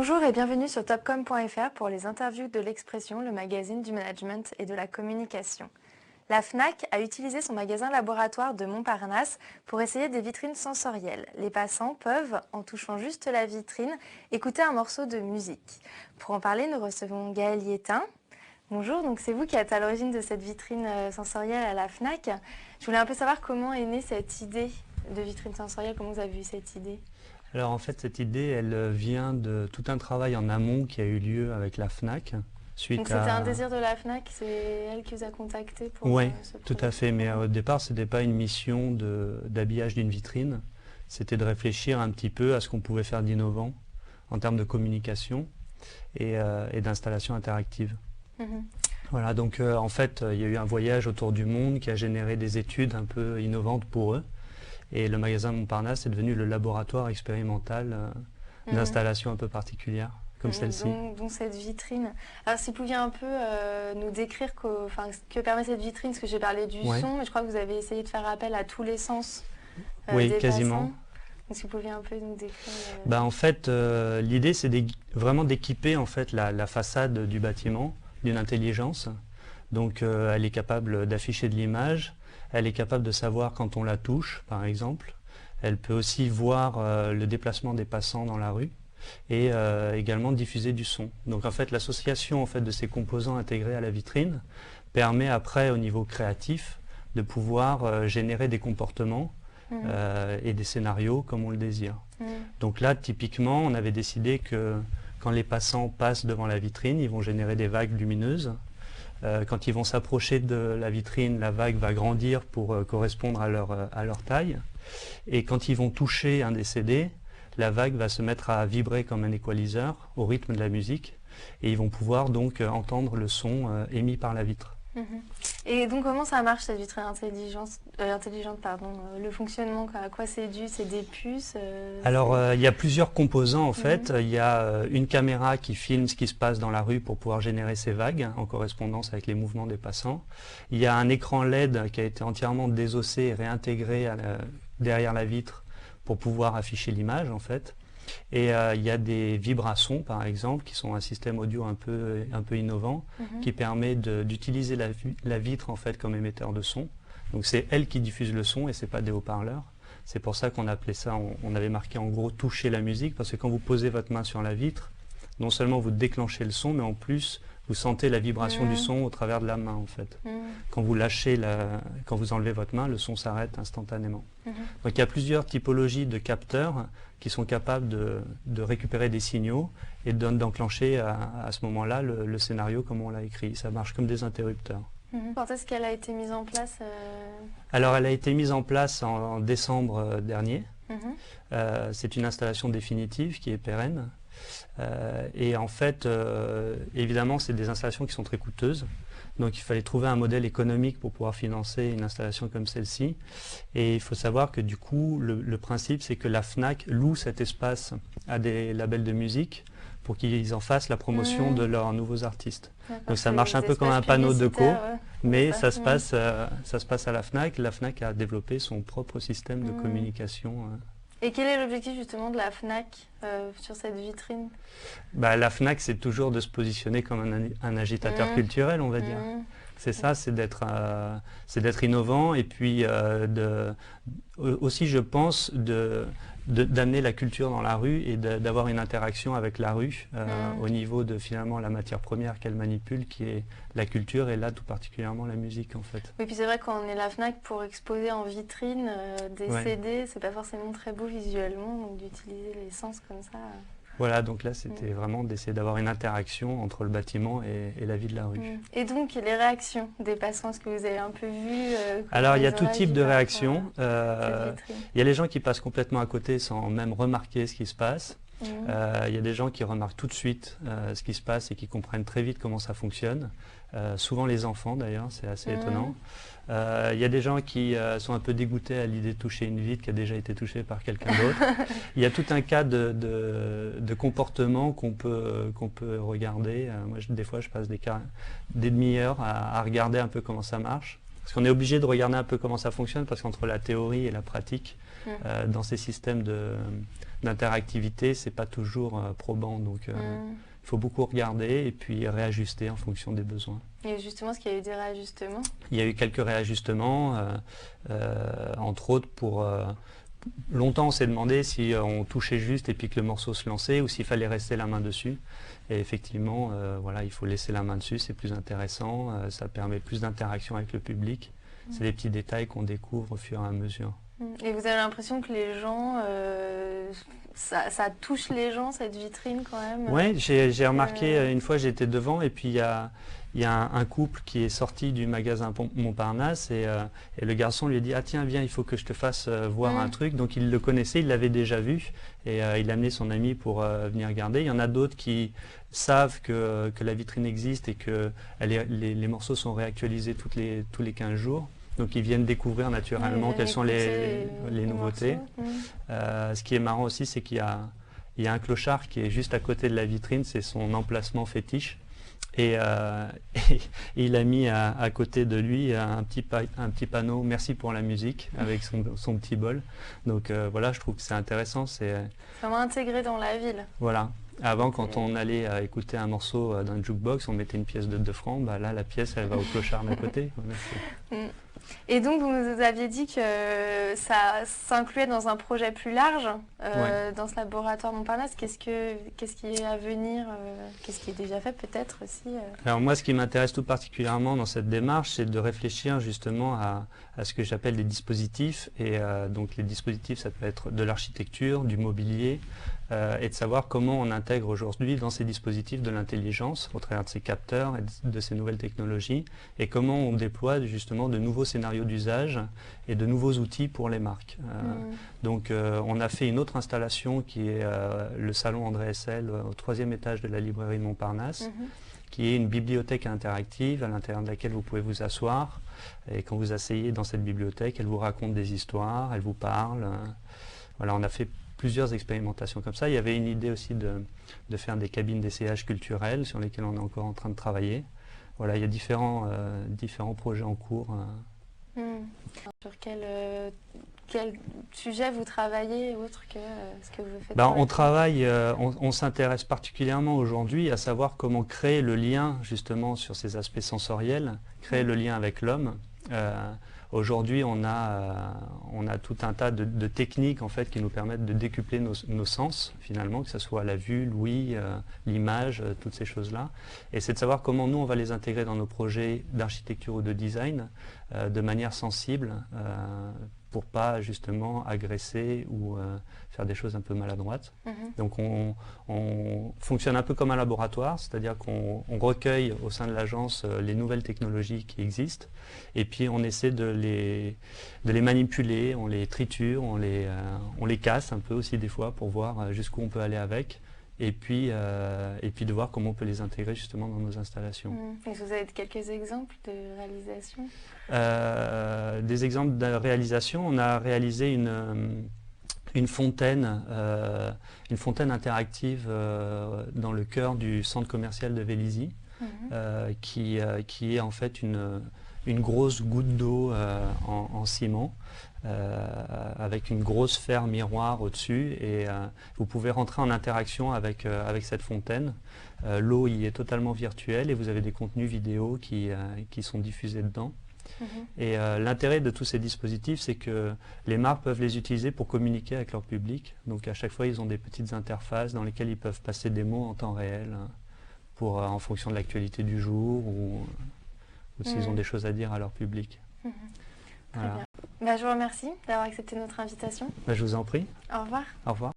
Bonjour et bienvenue sur topcom.fr pour les interviews de l'Expression, le magazine du management et de la communication. La FNAC a utilisé son magasin laboratoire de Montparnasse pour essayer des vitrines sensorielles. Les passants peuvent, en touchant juste la vitrine, écouter un morceau de musique. Pour en parler, nous recevons Gaël Yétin. Bonjour, donc c'est vous qui êtes à l'origine de cette vitrine sensorielle à la FNAC. Je voulais un peu savoir comment est née cette idée de vitrine sensorielle, comment vous avez eu cette idée? Alors en fait, cette idée, elle vient de tout un travail en amont qui a eu lieu avec la FNAC. Donc c'était un désir de la FNAC, c'est elle qui vous a contacté pour Oui, ce projet? tout à fait, mais au départ, ce n'était pas une mission d'habillage d'une vitrine, c'était de réfléchir un petit peu à ce qu'on pouvait faire d'innovant en termes de communication et d'installation interactive. Voilà, donc en fait, il y a eu un voyage autour du monde qui a généré des études un peu innovantes pour eux. Et le magasin Montparnasse est devenu le laboratoire expérimental d'installations un peu particulières, comme celle-ci. Donc cette vitrine. Alors si vous pouviez un peu nous décrire ce que permet cette vitrine, parce que j'ai parlé du son, mais je crois que vous avez essayé de faire appel à tous les sens oui, des quasiment. passants. Donc si vous pouviez un peu nous décrire... En fait, l'idée c'est vraiment d'équiper en fait, la façade du bâtiment d'une intelligence. Donc elle est capable d'afficher de l'image. Elle est capable de savoir quand on la touche, par exemple. Elle peut aussi voir le déplacement des passants dans la rue et également diffuser du son. Donc en fait, l'association de ces composants intégrés à la vitrine permet après, au niveau créatif, de pouvoir générer des comportements et des scénarios comme on le désire. Donc là, typiquement, on avait décidé que quand les passants passent devant la vitrine, ils vont générer des vagues lumineuses. Quand ils vont s'approcher de la vitrine, la vague va grandir pour correspondre à leur taille. Et quand ils vont toucher un des CD, la vague va se mettre à vibrer comme un équaliseur au rythme de la musique. Et ils vont pouvoir donc entendre le son émis par la vitre. Et donc comment ça marche cette vitrine intelligente, le fonctionnement, à quoi c'est dû? C'est des puces Alors il y a plusieurs composants en fait. Il y a une caméra qui filme ce qui se passe dans la rue pour pouvoir générer ces vagues en correspondance avec les mouvements des passants. Il y a un écran LED qui a été entièrement désossé et réintégré derrière la vitre pour pouvoir afficher l'image en fait. Et il y a des vibrations par exemple qui sont un système audio un peu innovant qui permet d'utiliser la vitre en fait comme émetteur de son. Donc c'est elle qui diffuse le son et c'est pas des haut-parleurs. C'est pour ça qu'on appelait ça, on avait marqué en gros toucher la musique, parce que quand vous posez votre main sur la vitre, non seulement vous déclenchez le son, mais en plus vous sentez la vibration du son au travers de la main en fait. Quand vous lâchez, quand vous enlevez votre main, le son s'arrête instantanément. Donc il y a plusieurs typologies de capteurs qui sont capables de récupérer des signaux et d'enclencher à ce moment-là le scénario comme on l'a écrit. Ça marche comme des interrupteurs. Quand est-ce qu'elle a été mise en place Alors elle a été mise en place en décembre dernier. C'est une installation définitive qui est pérenne. Et en fait, évidemment, c'est des installations qui sont très coûteuses. Donc il fallait trouver un modèle économique pour pouvoir financer une installation comme celle-ci. Et il faut savoir que du coup, le principe, c'est que la FNAC loue cet espace à des labels de musique pour qu'ils en fassent la promotion de leurs nouveaux artistes. Donc ça marche un peu comme un panneau de co, mais ça se passe à la FNAC. La FNAC a développé son propre système de communication. Et quel est l'objectif justement de la FNAC sur cette vitrine? La FNAC, c'est toujours de se positionner comme un agitateur culturel, on va dire. C'est ça, c'est d'être innovant et puis aussi, je pense, d'amener la culture dans la rue et d'avoir une interaction avec la rue au niveau de finalement la matière première qu'elle manipule, qui est la culture et là tout particulièrement la musique en fait. Oui, puis c'est vrai qu'on est la FNAC pour exposer en vitrine des CD, c'est pas forcément très beau visuellement, donc d'utiliser les sens comme ça. Voilà, donc là c'était vraiment d'essayer d'avoir une interaction entre le bâtiment et la vie de la rue. Et donc les réactions des passants, est-ce que vous avez un peu vu Alors il y a tout type de réactions. Il y a les gens qui passent complètement à côté sans même remarquer ce qui se passe. Il y a des gens qui remarquent tout de suite ce qui se passe et qui comprennent très vite comment ça fonctionne. Souvent les enfants d'ailleurs, c'est assez étonnant. Il y a des gens qui sont un peu dégoûtés à l'idée de toucher une vitre qui a déjà été touchée par quelqu'un d'autre. Il y a tout un cas de comportement qu'on peut regarder. Moi, des fois, je passe des demi-heures à regarder un peu comment ça marche. Parce qu'on est obligé de regarder un peu comment ça fonctionne, parce qu'entre la théorie et la pratique, dans ces systèmes d'interactivité, c'est pas toujours probant. Donc il faut beaucoup regarder et puis réajuster en fonction des besoins. Et justement, est-ce qu'il y a eu des réajustements? Il y a eu quelques réajustements, entre autres pour... longtemps, on s'est demandé si on touchait juste et puis que le morceau se lançait ou s'il fallait rester la main dessus. Et effectivement, voilà, il faut laisser la main dessus, c'est plus intéressant, ça permet plus d'interaction avec le public. C'est des petits détails qu'on découvre au fur et à mesure. Et vous avez l'impression que les gens, ça touche les gens, cette vitrine quand même? Oui, j'ai remarqué, une fois j'étais devant et puis il y a un couple qui est sorti du magasin Montparnasse et le garçon lui a dit « Ah tiens, viens, il faut que je te fasse voir un truc ». Donc il le connaissait, il l'avait déjà vu et il a amené son ami pour venir regarder. Il y en a d'autres qui savent que la vitrine existe et que les morceaux sont réactualisés tous les 15 jours. Donc ils viennent découvrir naturellement quelles sont les nouveautés. Ce qui est marrant aussi, c'est qu'il y a un clochard qui est juste à côté de la vitrine, c'est son emplacement fétiche. Et il a mis à côté de lui un petit panneau « Merci pour la musique » avec son petit bol. Donc voilà, je trouve que c'est intéressant. C'est vraiment intégré dans la ville. Voilà. Avant, quand on allait écouter un morceau d'un jukebox, on mettait une pièce de 2 francs. Bah là, la pièce, elle va au clochard d'à côté. Voilà, et donc, vous nous aviez dit que ça s'incluait dans un projet plus large, dans ce laboratoire Montparnasse. Qu'est-ce qui est à venir? Qu'est-ce qui est déjà fait peut-être aussi? Alors moi, ce qui m'intéresse tout particulièrement dans cette démarche, c'est de réfléchir justement à ce que j'appelle des dispositifs. Et donc les dispositifs, ça peut être de l'architecture, du mobilier, et de savoir comment on intègre aujourd'hui dans ces dispositifs de l'intelligence au travers de ces capteurs et de ces nouvelles technologies, et comment on déploie justement de nouveaux scénarios d'usage et de nouveaux outils pour les marques. Donc on a fait une autre installation qui est le salon André Hessel au 3e étage de la librairie de Montparnasse, qui est une bibliothèque interactive à l'intérieur de laquelle vous pouvez vous asseoir, et quand vous asseyez dans cette bibliothèque, elle vous raconte des histoires, elle vous parle. Voilà, on a fait plusieurs expérimentations comme ça. Il y avait une idée aussi de faire des cabines d'essayage culturels sur lesquelles on est encore en train de travailler. Voilà, il y a différents projets en cours. Sur quel sujet vous travaillez autre que ce que vous faites? On travaille, on s'intéresse particulièrement aujourd'hui à savoir comment créer le lien justement sur ces aspects sensoriels, créer le lien avec l'homme. Aujourd'hui, on a tout un tas de techniques en fait, qui nous permettent de décupler nos sens, finalement, que ce soit la vue, l'ouïe, l'image, toutes ces choses-là. Et c'est de savoir comment nous, on va les intégrer dans nos projets d'architecture ou de design de manière sensible pour pas justement agresser ou faire des choses un peu maladroites. Donc on fonctionne un peu comme un laboratoire, c'est-à-dire qu'on recueille au sein de l'agence les nouvelles technologies qui existent et puis on essaie de les manipuler, on les triture, on les casse un peu aussi des fois pour voir jusqu'où on peut aller avec. Et puis de voir comment on peut les intégrer justement dans nos installations. Et vous avez quelques exemples de réalisation? Des exemples de réalisation, on a réalisé une fontaine interactive dans le cœur du centre commercial de Vélizy, qui est en fait une grosse goutte d'eau en ciment, avec une grosse sphère miroir au-dessus, et vous pouvez rentrer en interaction avec cette fontaine. L'eau y est totalement virtuelle et vous avez des contenus vidéo qui sont diffusés dedans. Et l'intérêt de tous ces dispositifs, c'est que les marques peuvent les utiliser pour communiquer avec leur public. Donc à chaque fois, ils ont des petites interfaces dans lesquelles ils peuvent passer des mots en temps réel en fonction de l'actualité du jour ou s'ils ont des choses à dire à leur public. Très bien. Je vous remercie d'avoir accepté notre invitation. Je vous en prie. Au revoir. Au revoir.